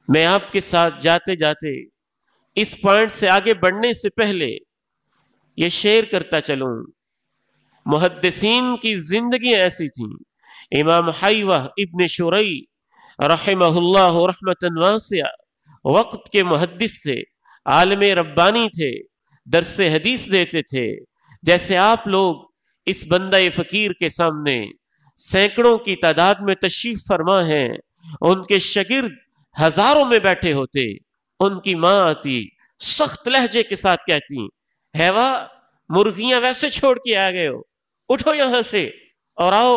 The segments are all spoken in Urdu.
میں آپ کے ساتھ جاتے جاتے اس پوائنٹ سے آگے بڑھنے سے پہلے یہ شعر کرتا چلوں، محدثین کی زندگی ایسی تھیں. امام حیوہ ابن شرعی رحمہ اللہ رحمتا واسعہ وقت کے محدث تھے، عالم ربانی تھے، درس حدیث دیتے تھے. جیسے آپ لوگ اس بندہ فقیر کے سامنے سینکڑوں کی تعداد میں تشریف فرما ہیں، ان کے شاگرد ہزاروں میں بیٹھے ہوتے. ان کی ماں آتی، سخت لہجے کے ساتھ کہتی، ہیوا مرغیاں ویسے چھوڑ کے آ گئے ہو، اٹھو یہاں سے اور آؤ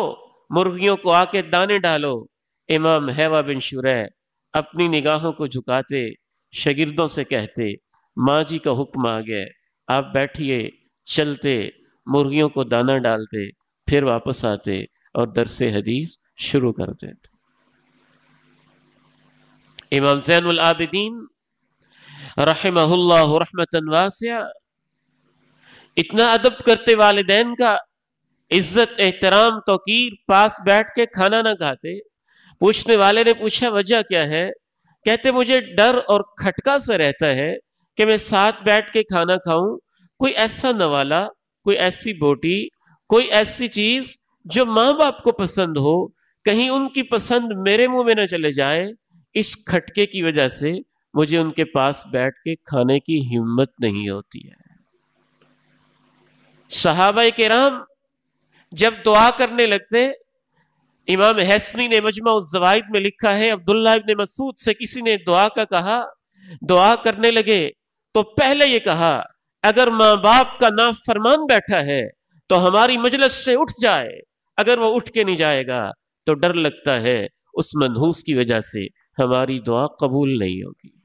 مرغیوں کو آ کے دانے ڈالو. امام ہیوا بن شریح اپنی نگاہوں کو جھکاتے، شاگردوں سے کہتے، ماں جی کا حکم آ گیا، آپ بیٹھیے. چلتے، مرغیوں کو دانہ ڈالتے، پھر واپس آتے اور درس حدیث شروع کرتے. امام زین العابدین رحمہ اللہ رحمتا واسعہ اتنا ادب کرتے والدین کا، عزت احترام توقیر، پاس بیٹھ کے کھانا نہ کھاتے. پوچھنے والے نے پوچھا وجہ کیا ہے؟ کہتے مجھے ڈر اور کھٹکا سا رہتا ہے کہ میں ساتھ بیٹھ کے کھانا کھاؤں، کوئی ایسا نوالا، کوئی ایسی بوٹی، کوئی ایسی چیز جو ماں باپ کو پسند ہو، کہیں ان کی پسند میرے منہ میں نہ چلے جائے. اس کھٹکے کی وجہ سے مجھے ان کے پاس بیٹھ کے کھانے کی ہمت نہیں ہوتی ہے. صحابہ کرام جب دعا کرنے لگتے، امام حسمی نے مجمع الزوائد میں لکھا ہے، عبداللہ ابن مسعود سے کسی نے دعا کا کہا، دعا کرنے لگے تو پہلے یہ کہا اگر ماں باپ کا نافرمان بیٹھا ہے تو ہماری مجلس سے اٹھ جائے، اگر وہ اٹھ کے نہیں جائے گا تو ڈر لگتا ہے اس منحوس کی وجہ سے ہماری دعا قبول نہیں ہوگی.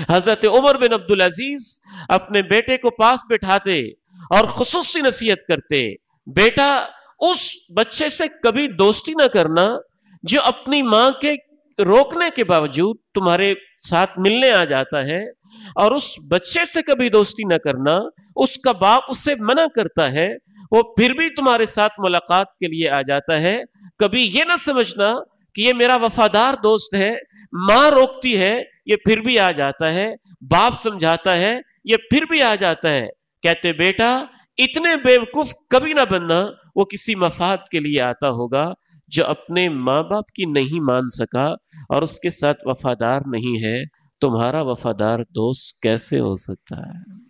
حضرت عمر بن عبدالعزیز اپنے بیٹے کو پاس بٹھاتے اور خصوصی نصیحت کرتے، بیٹا اس بچے سے کبھی دوستی نہ کرنا جو اپنی ماں کے روکنے کے باوجود تمہارے ساتھ ملنے آ جاتا ہے، اور اس بچے سے کبھی دوستی نہ کرنا، اس کا باپ اس سے منع کرتا ہے، وہ پھر بھی تمہارے ساتھ ملاقات کے لیے آ جاتا ہے. کبھی یہ نہ سمجھنا کہ یہ میرا وفادار دوست ہے، ماں روکتی ہے یہ پھر بھی آ جاتا ہے، باپ سمجھاتا ہے یہ پھر بھی آ جاتا ہے. کہتے بیٹا اتنے بیوقوف کبھی نہ بننا، وہ کسی مفاد کے لیے آتا ہوگا جو اپنے ماں باپ کی نہیں مان سکا اور اس کے ساتھ وفادار نہیں ہے، تمہارا وفادار دوست کیسے ہو سکتا ہے؟